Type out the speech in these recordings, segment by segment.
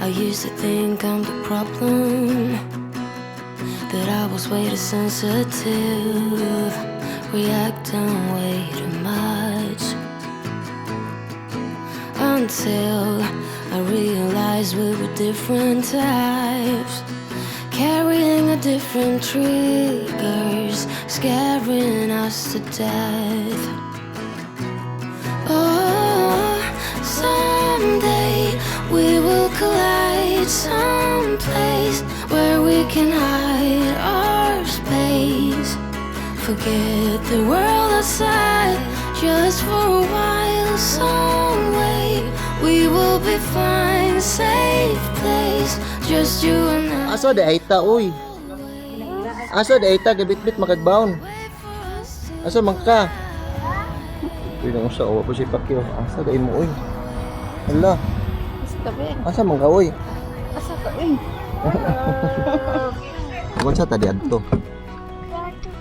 I used to think I'm the problem, that I was way too sensitive, reacting way too much, until I realized we were different types, carrying a different triggers, scaring us to death. Oh, someday we will collide someplace where we can hide our space. Forget the world outside, just for a while, some way we will be fine, safe place, just you and I. Asa di aita uy. Asa di aita gabit-bit makagbaon. Asa man ka? Pinang sa owa po si Pakyo. Asa di mo uy. Hala. Asa man ka uy? Asa ka uy? Unsa ta di adto?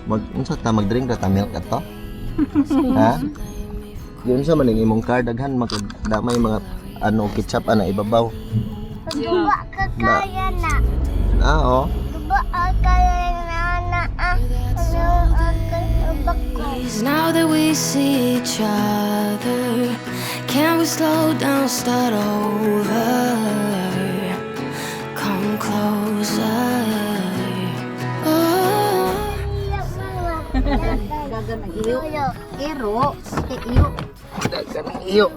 Unsa ta mag-drink ra ta milk ato? Ha? Yun sa man imong card daghan magdamay mga ano ketchup ana ibabaw. Duba ka kaya na. Oo. Duba ka kaya na. Now that we see each other, can we slow down, start over? Come closer. Oh. Dagan ang iyo. Ero. Iyo. Dagan ang iyo.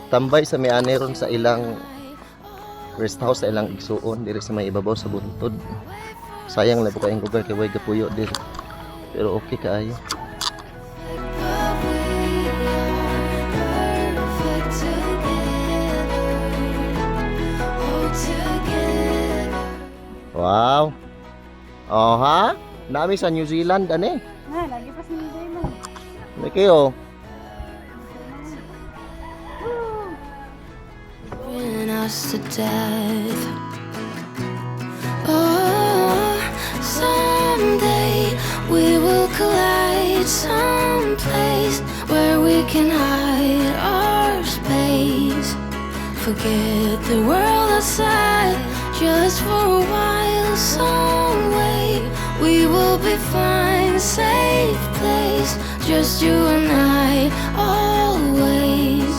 Tambay sa may ron sa ilang rest house sa ilang igsuon diri sa may ibabaw sa buntod. Sayang na po kayong lugar kay way gapuyo diri. Pero okay kaayo. Wow. Oh ha? Nami sa New Zealand ani. Ha, lagi pa sa New Zealand. May kayo. Us to death. Oh, someday we will collide someplace where we can hide our space. Forget the world outside, just for a while, some way we will be fine, safe place, just you and I, always.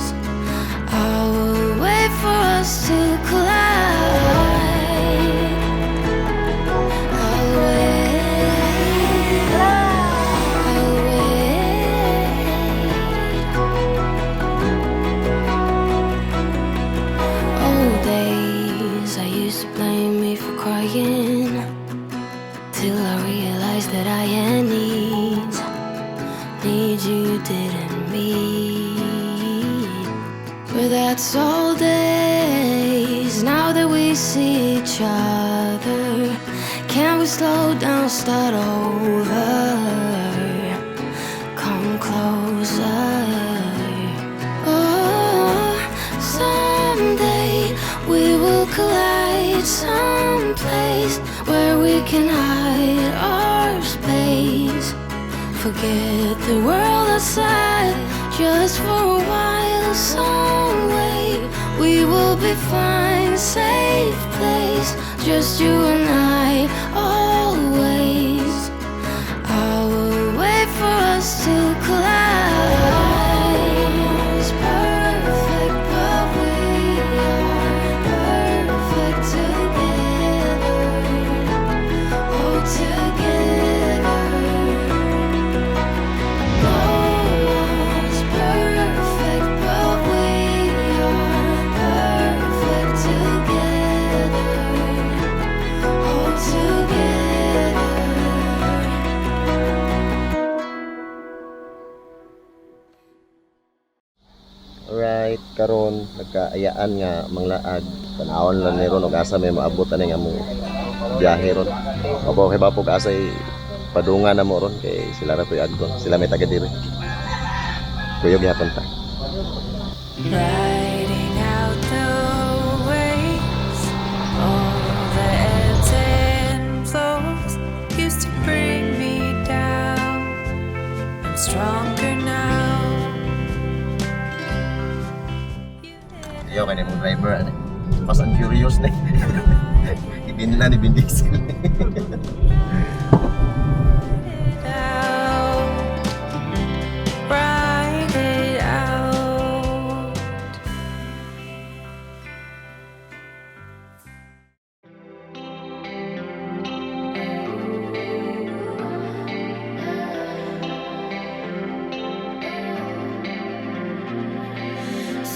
I will wait for us to collide. I'll wait. I'll wait. Old days, I used to blame me for crying, till I realized that I had needs you didn't meet. But that's all days. Now that we see each other, can we slow down, start over? Come closer. Oh, someday we will collide someplace where we can hide our space. Forget the world outside, just for a while, some way we will be fine, safe place, just you and I, always. I will wait for us to collide. It's perfect, but we are perfect together. Oh, together. Alright, karon nagkaayaan nga manglaag. Tanawon lang ni ron og asa may maabot ani nga mo biyahe ron. Opo kay bapog asay padungan na mo ron kay sila ra toy adgon. Sila may taga diri. Kuyog gyapon ta. Riding out the waves, all the ebbs and driver ano. Fast and Furious na. Ibin na ni Vin Diesel. Write it out.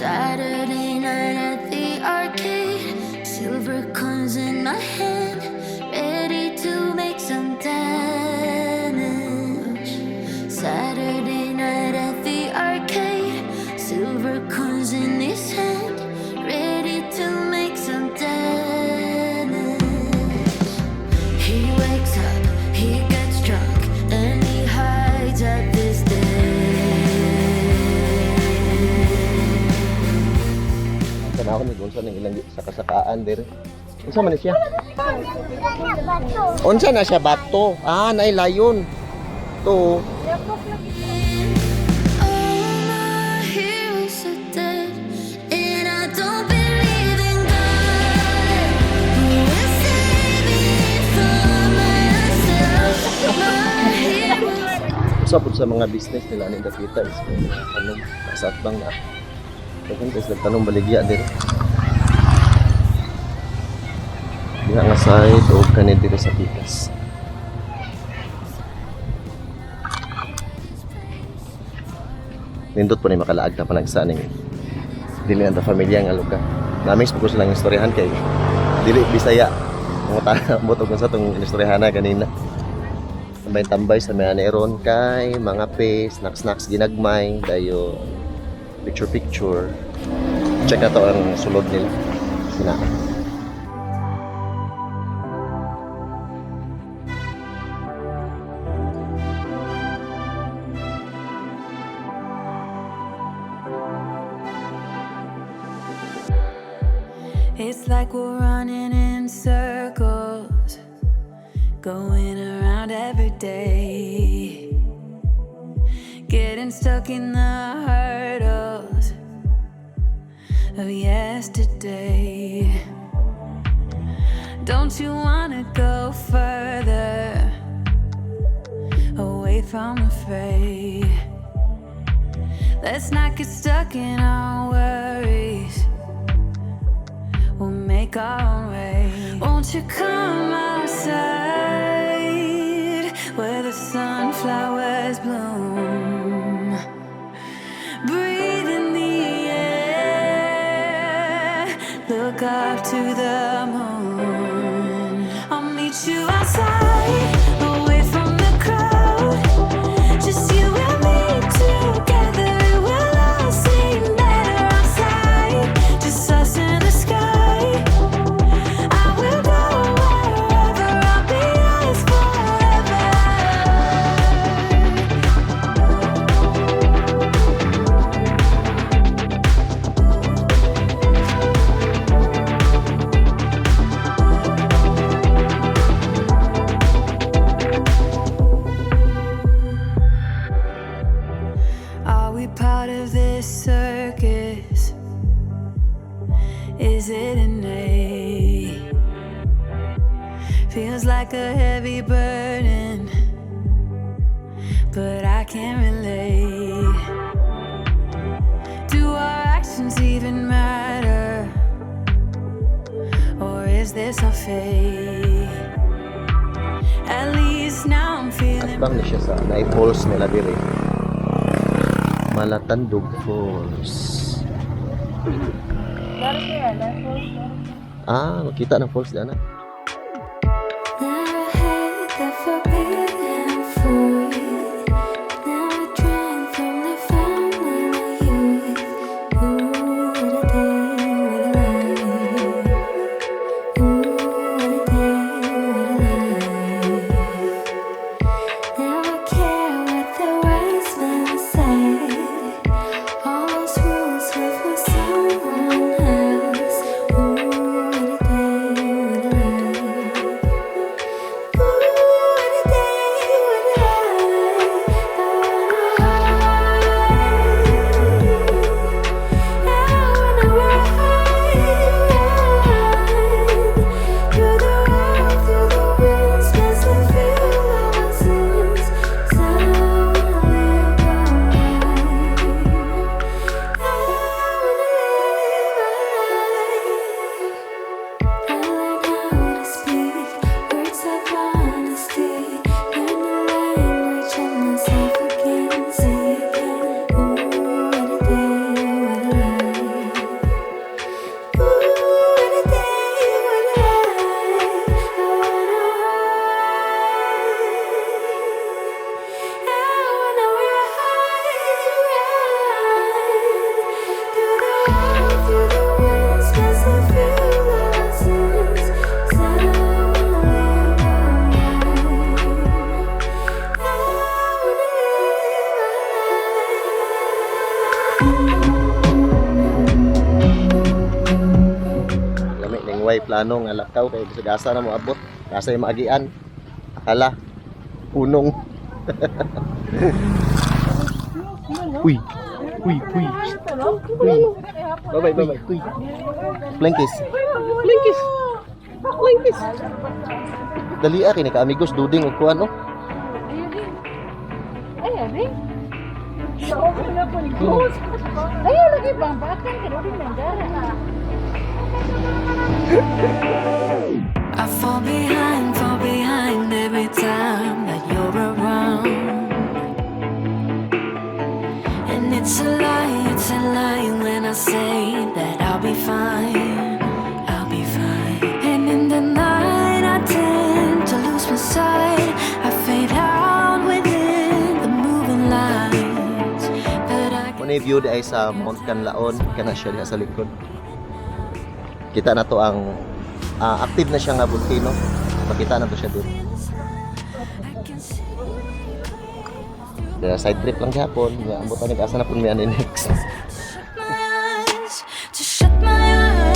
Saturday night at the arcade, silver coins in my hand, ready to make some damage. Saturday night at the arcade, silver coins in his hand, ready to make some damage. He wakes up, he gets drunk, and he hides at this day. Ako ni unsa ning ilang sa kasakaan dire. Unsa man ni siya? Unsa na siya bato? Ah, nay layon. To. Usa pud sa mga business nila ni nakita is ano, sa atbang na. Kung kasi nagtanong baligya din. Diha nga side o kanid dito sa pikas. Nindot po ni makalaag na panagsaning. Dili ang pamilya nga lugar. Namis po ko silang istoryahan kay dili Bisaya. Mga butog sa tong istoryahan na kanina. Tambay-tambay sa mga neron kay mga snacks ginagmay dayo picture. Check na to ang sulod nila. Sina. It's like we're running in circles, going around every day, getting stuck in the hurdles of yesterday. Don't you wanna go further away from the fray? Let's not get stuck in our worries. We'll make our own way. Won't you come outside where the sunflowers bloom? Breathe in the air, look up to the moon. I'll meet you outside, away from the crowd. Just you and me together, it will all seem better outside. Just us in the sky. Part of this circus? Is it innate? Feels like a heavy burden, but I can't relate. Do our actions even matter? Or is this a fate? At least now I'm feeling. Atbang ni siya sa na-falls nila dire. Malatandog Falls. Ah, makita ng falls dyan. way plano nga lakaw kay gasa na mo abot. Gasa yung maagian. Akala punong. Uy. Uy. Bye. Uy. Plankis. Dali kini ka amigos duding og kuan no. Ayaw lagi bang bakit ka rin ng gara. I fall behind every time that you're around. And it's a lie when I say that I'll be fine. And in the night I tend to lose my sight. I fade out within the moving lights. But I Muna view di ay sa Mount Canlaon kana siya diha sa likod. Kita na to ang active na siya nga volcano. Makita na to siya dito. Kaya side trip lang gihapon, nga ambot ani asa na pud mi ani next. shut my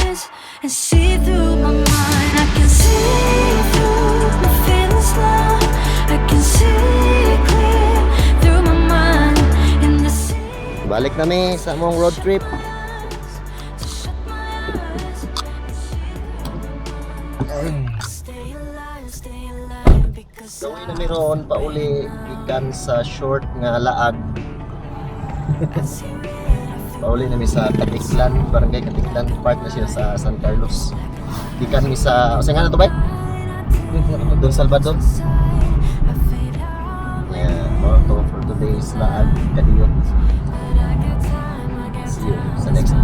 eyes and see through my mind. I can see through my feelings now. I can see clear through my mind in the sea. Balik na mi sa among road trip. Stay alive because Gawin na mi ron pauli gikan sa short nga laag. Pauli na mi sa Katiklan, barangay Katiklan, part na siya sa San Carlos. Gikan mi sa sa nga na to ba? Don Salvador. Yeah, more to for today's laag kadiyot. See you sa next